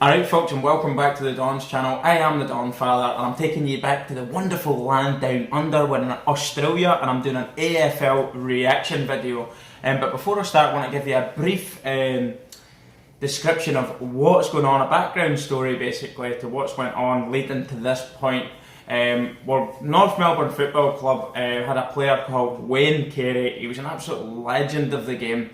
Alright folks, and welcome back to the Don's channel. I am the Donfather and I'm taking you back to the wonderful land down under. We're in Australia and I'm doing an AFL reaction video. But before I start, I want to give you a brief description of what's going on, a background story basically to what's went on leading to this point. Well, North Melbourne Football Club had a player called Wayne Carey. He was an absolute legend of the game,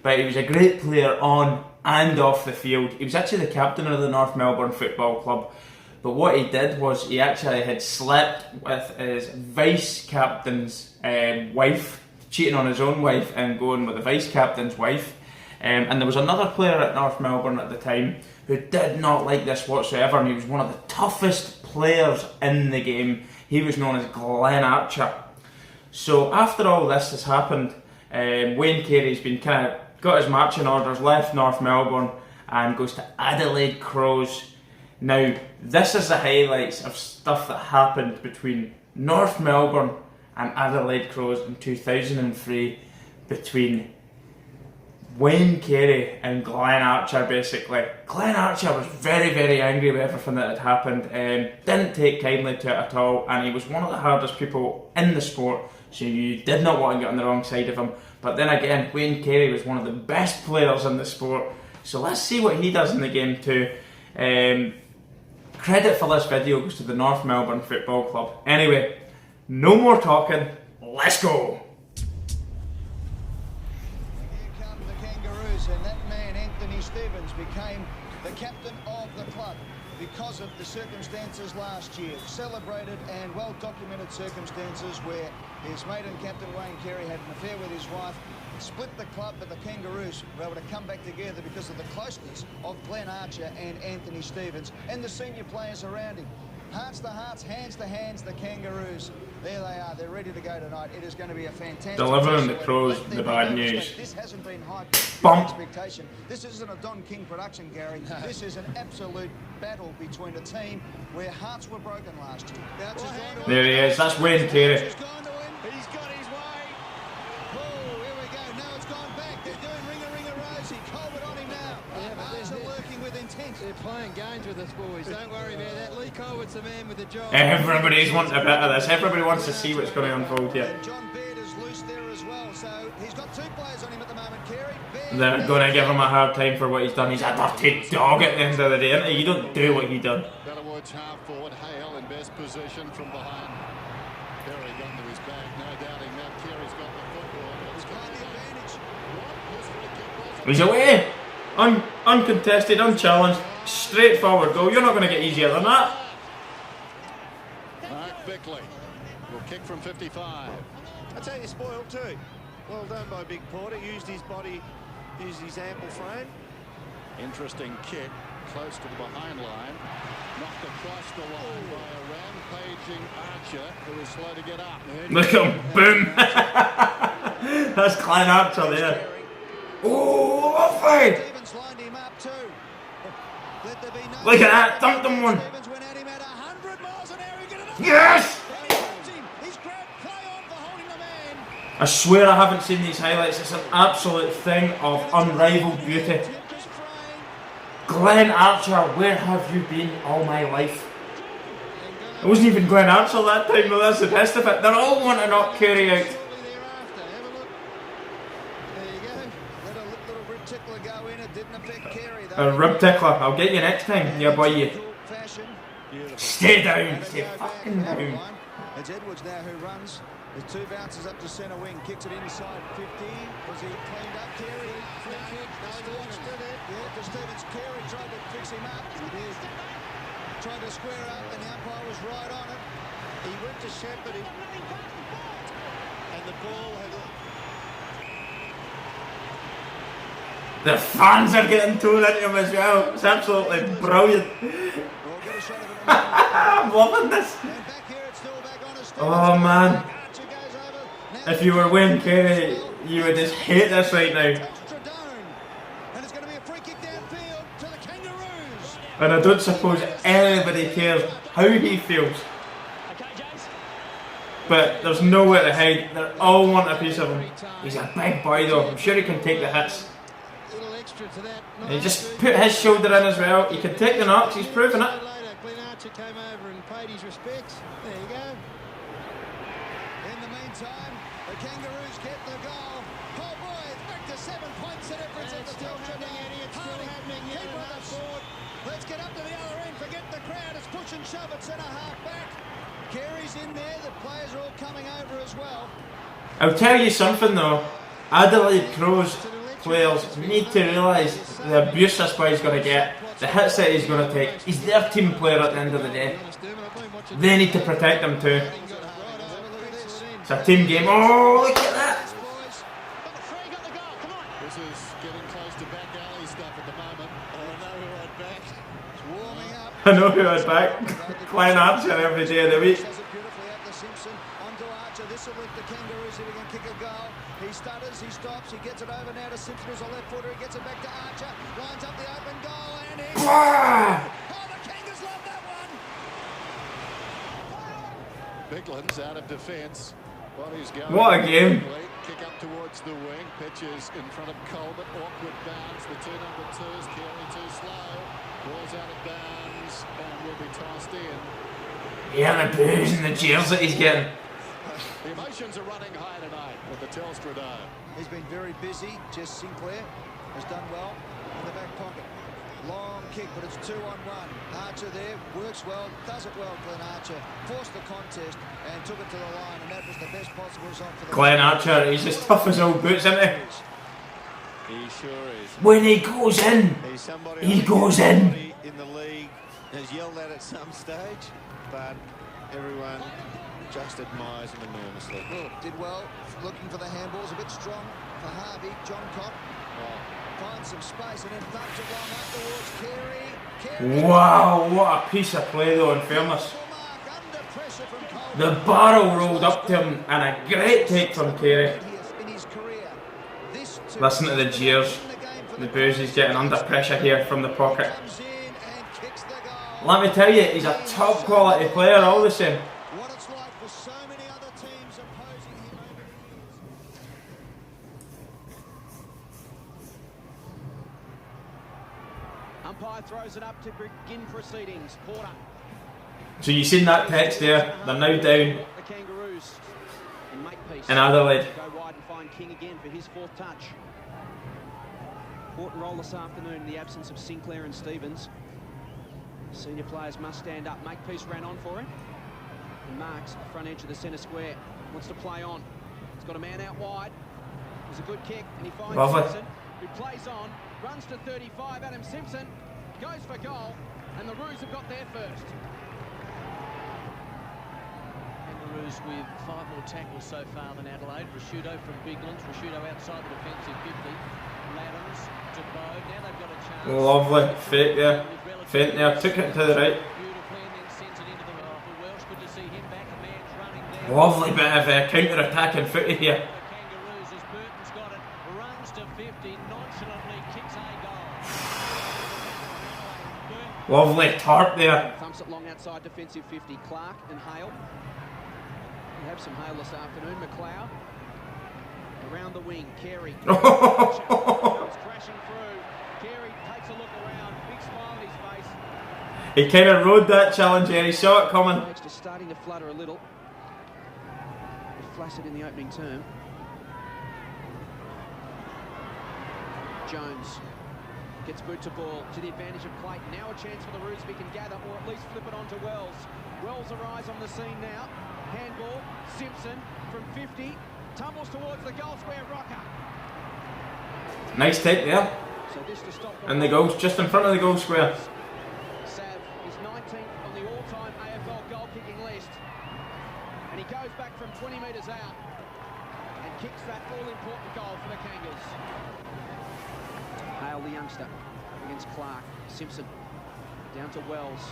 but he was a great player on and off the field. He was actually the captain of the North Melbourne Football Club, but what he did was he actually had slept with his vice-captain's wife, cheating on his own wife and going with the vice-captain's wife. And there was another player at North Melbourne at the time who did not like this whatsoever, and he was one of the toughest players in the game. He was known as Glenn Archer. So after all this has happened, Wayne Carey's been got his marching orders, left North Melbourne and goes to Adelaide Crows. Now, this is the highlights of stuff that happened between North Melbourne and Adelaide Crows in 2003 between Wayne Carey and Glenn Archer basically. Glenn Archer was very, very angry with everything that had happened, didn't take kindly to it at all, and he was one of the hardest people in the sport, so you did not want to get on the wrong side of him. But then again, Wayne Carey was one of the best players in the sport, so let's see what he does in the game too. Credit for this video goes to the North Melbourne Football Club. Anyway, no more talking, let's go! And that man, Anthony Stevens, became the captain of the club because of the circumstances last year. Celebrated and well-documented circumstances where his mate and captain Wayne Carey had an affair with his wife, split the club, but the Kangaroos were able to come back together because of the closeness of Glenn Archer and Anthony Stevens and the senior players around him. Hearts to hearts, hands to hands, the Kangaroos. There they are, they're ready to go tonight. It is going to be a fantastic... Delivering the Crows the bad news. This hasn't been high expectation. This isn't a Don King production, Gary. No. This is an absolute battle between a team where hearts were broken last year. There he is, that's Wayne Carey. He's got his way. Oh, here we go. Now it's gone back. They're doing ring-a-ring-a Rosie. Colbert on him now. Hearts are working with intent. They're playing games with us, boys. Don't worry about that. Lee Colbert's the man with the job. Everybody's wanting a bit of this. Everybody wants to see what's going to unfold here. And John Baird is loose there as well. So he's got two players on him at the moment, Carey. They're going to give him a hard time for what he's done. He's a dirty dog at the end of the day, isn't he? You don't do what he done. Bellawoods half forward, Hale in best position from behind. Carey got into his bag, no doubting that. Carey's got the football. He's got the advantage. He's away! Uncontested, unchallenged, straightforward goal. You're not going to get easier than that. Mark Bickley will kick from 55. That's how you spoiled too. Well done by Big Porter. Used his body, used his ample frame. Interesting kick, close to the behind line. Knocked across the line by a rampaging Archer who was slow to get up. Look at him, boom! That's Glenn Archer there. Oh, offside! Stevens lined him up too. Let there be no... Look at that, dunked him one. Stevens went at him at 100 miles an hour. He got enough. Yes! He's grabbed play on for holding the man. I swear I haven't seen these highlights. It's an absolute thing of unrivaled beauty. Glenn Archer, where have you been all my life? It wasn't even Glenn Archer that time, though. That's the best of it. They're all wanting to knock Carey out. A rib tickler. I'll get you next time, yeah boy. You. Stay down. Stay fucking down. It's Edwards now who runs. There's two bounces up to centre wing. Kicks it inside 50. Was he cleaned up? Carey. Yeah, to Stevens. Carey tried to fix him up. He did. Tried to square up and the umpire was right on it. He went to Shepherd and the ball had... The fans are getting torn into him as well. It's absolutely brilliant. I'm loving this. Oh man. If you were Wayne Carey, you would just hate this right now. And I don't suppose anybody cares how he feels. But there's nowhere to hide. They all want a piece of him. He's a big boy though. I'm sure he can take the hits. extra to that. And he just put his shoulder in as well. He can take the knocks, he's proven it. Glenn Archer came over and paid his respects. There you go. In the meantime, the Kangaroos get the goal. Oh boy, it's back to 7 points and difference at It's the still top. happening, Eddie. It's still happening. Keep Here with and us. forward. Let's get up to the other end. Forget the crowd. It's push and shove at centre half back. Carey's in there. The players are all coming over as well. I'll tell you something though. Adelaide Crows players need to realise the abuse this boy's going to get, the hits that he's going to take. He's their team player at the end of the day. They need to protect him too. It's a team game. Oh, look at that! This is getting close to back alley stuff at the moment. It's warming up. I know who I'd back. Glenn Archer every day of the week. Does it beautifully at the Simpson. Onto Archer. This will lift the Kangaroos if he can kick a goal. He stutters, he stops, he gets it over now to Simpson who's a left footer. He gets it back to Archer. Lines up the open goal and he... Ah! Oh, the Kangas love that one! Bigland's out of defence. Body's going. What a game. Kick up towards the wing. Pitches in front of Colbert. Awkward bounce. The two number twos. Carey too slow. Ball's out of bounds and will be tossed in. Yeah, the boos and the cheers that he's getting. The emotions are running high tonight at the Telstra Dome. He's been very busy. Jess Sinclair has done well in the back pocket. Long kick, but it's 2-on-1. Archer there, works well, does it well, Glenn Archer. Forced the contest and took it to the line, and that was the best possible result for the... Glenn Archer, he's as tough as old boots, isn't he? He sure is. When he goes in, He's somebody he goes in. in the league has yelled at some stage, but everyone just admires him enormously. Did well, looking for the handballs, a bit strong for Harvey. John Cott finds some space and then bumps it long up towards Carey. Carey. Wow, what a piece of play though, in fairness. Under pressure from Cole. The barrel rolled up to him and a great take from Carey. In his career. This Listen to the jeers. The boos he's getting under pressure here from the pocket. comes in and kicks the goal. Let me tell you, he's a top quality player all the same. What it's like for so many other teams opposing him over the years. Umpire throws it up to begin proceedings. Porter. So you seen that text there, they're now down The Kangaroos. And Makepeace. in Adelaide. Go wide and find King again for his fourth touch. Port and roll this afternoon in the absence of Sinclair and Stevens. Senior players must stand up. Makepeace ran on for him. And Marks, front edge of the centre square, wants to play on. He's got a man out wide. It's a good kick, and he finds Lovely. Simpson, who plays on, runs to 35. Adam Simpson goes for goal, and the Roos have got there first. Kangaroos with 5 more tackles so far than Adelaide. Rashudo from Biglands. Rashudo outside the defensive 50. Laddams to Bow. Now they've got a chance. Lovely fake there. Feint there, took it to the right. Beautifully and then sends it into the middle for Welsh. Good to see him back. A man's running there. Lovely bit of counter-attacking footy here. The Kangaroos as Burton's got it. Runs to 50. Nonchalantly kicks a goal. Burton Lovely tarp there. Thumps it long outside defensive 50. Clark and Hale. We have some Hale this afternoon. McLeod. Around the wing. Carey. Comes crashing through. Carey takes a look around. Big smile on his face. He kind of rode that challenge here, he saw it coming. It's just starting to flutter a little. Flaccid in the opening term. Jones gets boot to ball to the advantage of Clayton. Now a chance for the Roos if he can gather, or at least flip it on to Wells. Wells arrives on the scene now. Handball. Simpson from 50 tumbles towards the goal square. Rocker. Nice take there. So this to stop And the goals just in front of the goal square. Sav is 19th on the all-time AFL goal-kicking list. And he goes back from 20 metres out and kicks that all-important goal for the Kangas. Hale, the youngster, against Clark. Simpson down to Wells.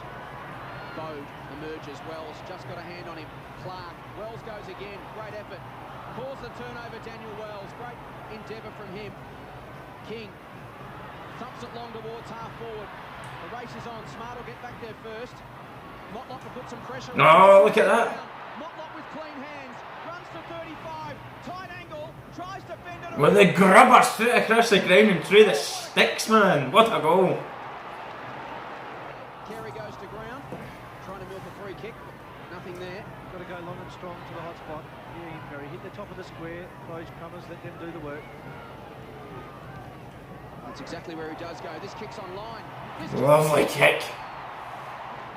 Bode emerges. Wells just got a hand on him. Clark. Wells goes again. Great effort. Calls the turnover, Daniel Wells. Great endeavour from him. King thumps it long towards half forward. The race is on. Smart will get back there first. Motlop will put some pressure on. Oh, look at that. Motlop with clean hands. Runs With the grubber's foot across the ground and through the sticks, man. What a goal. Carey goes to ground, trying to milk a free kick, nothing there. Got to go long and strong to the hot spot. Yeah, Carey hit the top of the square, close covers, let them do the work. That's exactly where he does go. This kick's on line. Lovely kick.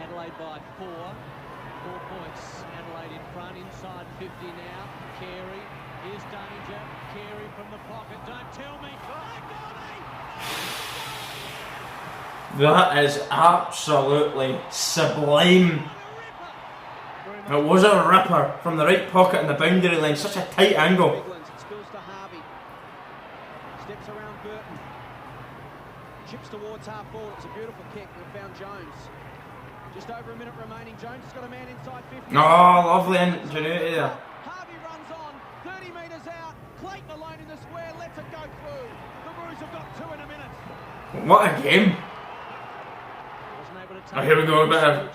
Adelaide by 4. 4 points. Adelaide in front, inside 50 now. Carey, here's danger. Carey from the pocket. Don't tell me. That is absolutely sublime. It was a ripper from the right pocket in the boundary line. Such a tight angle. It spills to Harvey. Steps around Burton. Chips towards half forward. It's a beautiful kick. We've found Jones. Just over a minute remaining. Jones has got a man inside 50. Oh, lovely ingenuity there. Harvey runs on. 30 metres out. Clayton alone in the square. Lets it go through. The Roos have got 2 in a minute. What a game. Oh, here we go, a bit of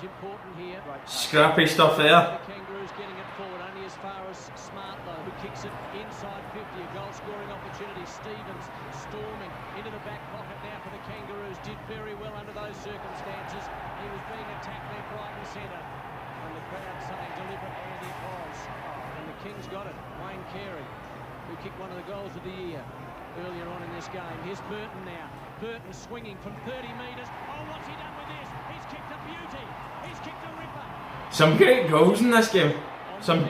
scrappy stuff there. The Kangaroos getting it forward, only as far as Smart though, who kicks it inside 50. A goal scoring opportunity. Stevens storming into the back pocket now for the Kangaroos. Did very well under those circumstances. He was being attacked there right and centre. And the crowd saying deliberate, and it was. And the Kings got it. Wayne Carey, who kicked one of the goals of the year earlier on in this game. Here's Burton now. Burton swinging from 30 metres. Oh, what's he done with this? He's kicked a beauty. He's kicked a ripper. Some great goals in this game. Some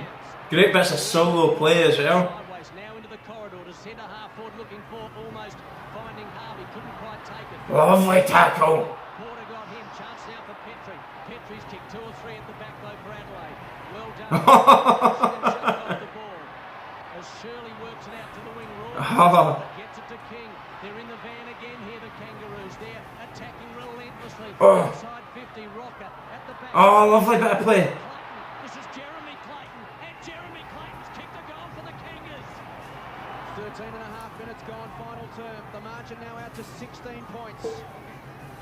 great bits of solo play as well. Sideways now into the corridor to centre half forward, looking for almost finding Harvey. Couldn't quite take it. Lovely tackle. Porter got him. Chance now for Petrie. Petrie's kicked 2 or 3 at the back though for Adelaide. Well done. Off the ball. As Shirley works it out to the wing. Raw gets it to King. They're in the van again here, the Kangaroos. They're attacking relentlessly. Inside 50, Rocker at the back. Oh, lovely bit of play. Clayton. This is Jeremy Clayton. And Jeremy Clayton's kicked a goal for the Kangas. 13 and a half minutes gone, final term. The margin now out to 16 points.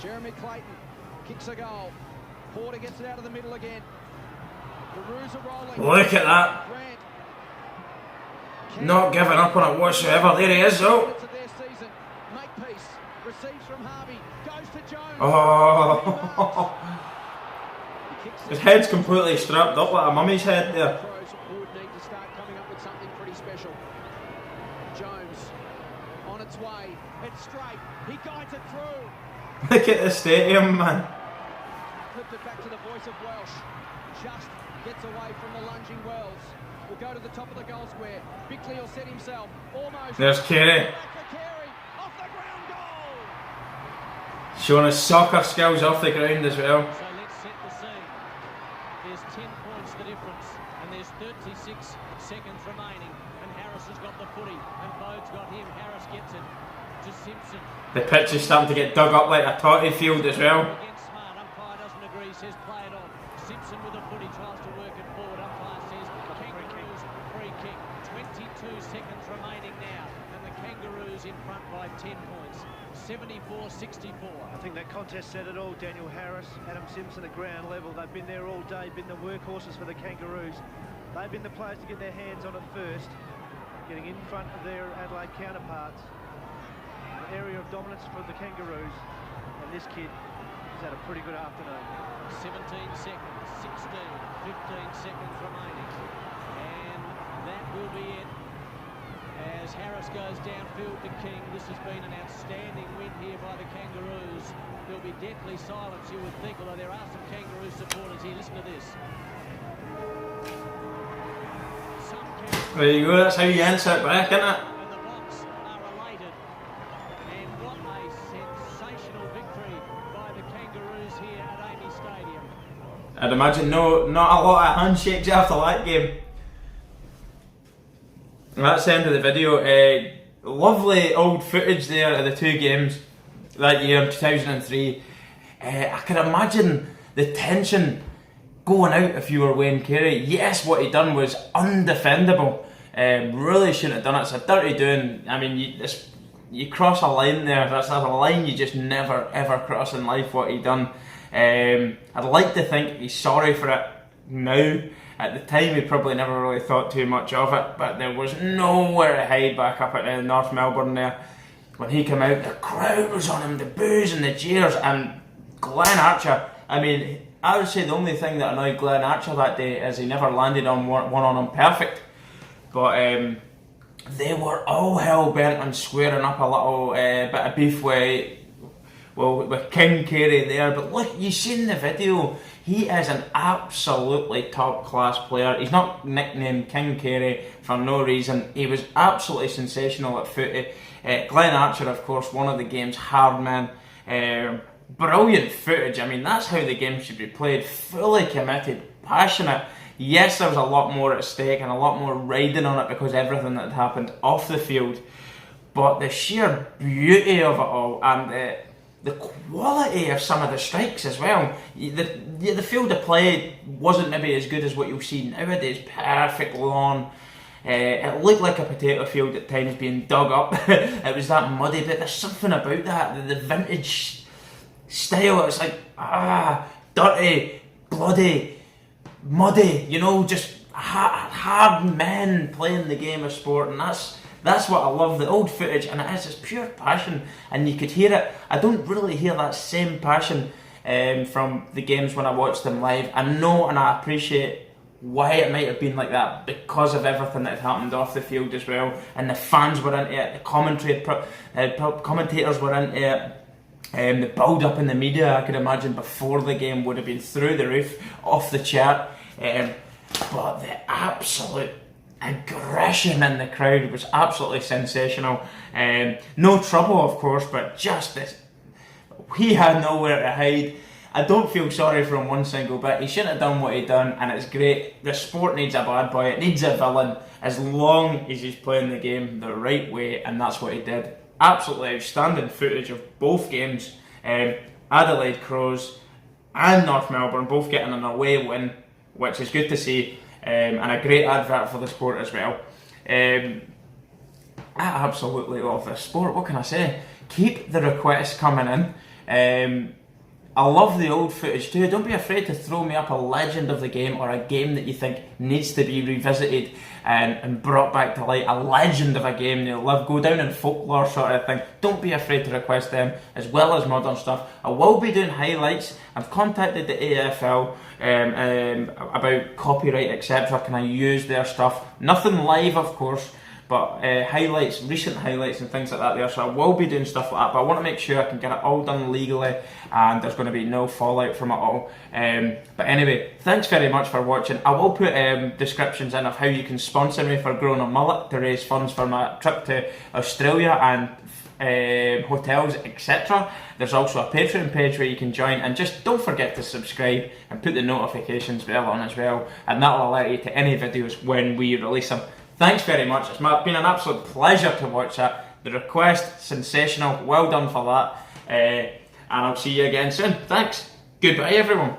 Jeremy Clayton kicks a goal. Porter gets it out of the middle again. The Roos are rolling. Look at that. Grant. Not giving up on it whatsoever. There he is, though. Makepeace receives from Harvey. Goes to Jones. Oh. His head's completely strapped up like a mummy's head there. Crows would need to start coming up with something pretty special. Jones on its way. It's straight. He guides it through. Look at the stadium, man. Flipped it back to the voice of Welsh. Just gets away from the lunging Wells. Will go to the top of the goal square. Bickley will set himself. Almost. There's Carey. Back for Carey. Off the ground goal. Showing his soccer skills off the ground as well. So let's set the scene. There's 10 points the difference, and there's 36 seconds remaining. And Harris has got the footy, and Bode's got him. Harris gets it to Simpson. The pitch is starting to get dug up like a totty field as well. Against Smart, umpire doesn't agree, says play it on. Simpson with the footy tries to work it forward. Umpire says Kangaroos free kick. 22 seconds remaining now, and the Kangaroos in front by 10 points. 74-64. I think that contest said it all. Daniel Harris, Adam Simpson at ground level. They've been there all day, been the workhorses for the Kangaroos. They've been the players to get their hands on it first, getting in front of their Adelaide counterparts. An area of dominance for the Kangaroos, and this kid has had a pretty good afternoon. 17 seconds, 16, 15 seconds remaining. And that will be it. As Harris goes downfield to King, this has been an outstanding win here by the Kangaroos. There'll be deathly silence, you would think, although there are some Kangaroo supporters here. Listen to this. There you go, that's how you answer it back, isn't it? And the Box are elated. And what a sensational victory by the Kangaroos here at Amy Stadium. I'd imagine not a lot of handshakes after that game. That's the end of the video. Lovely old footage there of the 2 games that year in 2003. I can imagine the tension going out if you were Wayne Carey. Yes, what he done was undefendable. Really shouldn't have done it. It's a dirty doing. I mean, you cross a line there. That's a line you just never ever cross in life. What he done. I'd like to think he's sorry for it now. At the time, we probably never really thought too much of it, but there was nowhere to hide back up at North Melbourne there. When he came out, the crowd was on him, the boos and the jeers, and Glenn Archer, I mean, I would say the only thing that annoyed Glenn Archer that day is he never landed on one on him perfect. But they were all hell bent on squaring up a little bit of beef with King Carey there. But look, you've seen the video. He is an absolutely top class player. He's not nicknamed King Carey for no reason. He was absolutely sensational at footy. Glenn Archer, of course, one of the game's hard men. Brilliant footage. I mean, that's how the game should be played. Fully committed, passionate. Yes, there was a lot more at stake and a lot more riding on it because everything that had happened off the field. But the sheer beauty of it all and the quality of some of the strikes as well. The field of play wasn't maybe as good as what you'll see nowadays. Perfect lawn. It looked like a potato field at times being dug up. It was that muddy, but there's something about that. The vintage style, it's like, dirty, bloody, muddy, you know, just hard men playing the game of sport, and that's what I love, the old footage, and it is just pure passion, and you could hear it. I don't really hear that same passion from the games when I watch them live. I know and I appreciate why it might have been like that because of everything that had happened off the field as well, and the fans were into it, the commentators were into it. The build up in the media, I could imagine, before the game would have been through the roof, off the chart. But the absolute aggression in the crowd was absolutely sensational. No trouble, of course, but just this. He had nowhere to hide. I don't feel sorry for him one single bit. He shouldn't have done what he done, and it's great. The sport needs a bad boy, it needs a villain, as long as he's playing the game the right way, and that's what he did. Absolutely outstanding footage of both games. Adelaide Crows and North Melbourne both getting an away win, which is good to see, and a great advert for the sport as well. I absolutely love this sport. What can I say? Keep the requests coming in. I love the old footage too. Don't be afraid to throw me up a legend of the game or a game that you think needs to be revisited and brought back to light. A legend of a game they'll love, go down in folklore sort of thing. Don't be afraid to request them, as well as modern stuff. I will be doing highlights. I've contacted the AFL about copyright, etc. Can I use their stuff? Nothing live, of course, but highlights, recent highlights and things like that there, so I will be doing stuff like that, but I want to make sure I can get it all done legally and there's going to be no fallout from it all. But anyway, thanks very much for watching. I will put descriptions in of how you can sponsor me for growing a mullet to raise funds for my trip to Australia and hotels, etc. There's also a Patreon page where you can join, and just don't forget to subscribe and put the notifications bell on as well, and that will alert you to any videos when we release them. Thanks very much. It's been an absolute pleasure to watch that. The request, sensational. Well done for that. And I'll see you again soon. Thanks. Goodbye, everyone.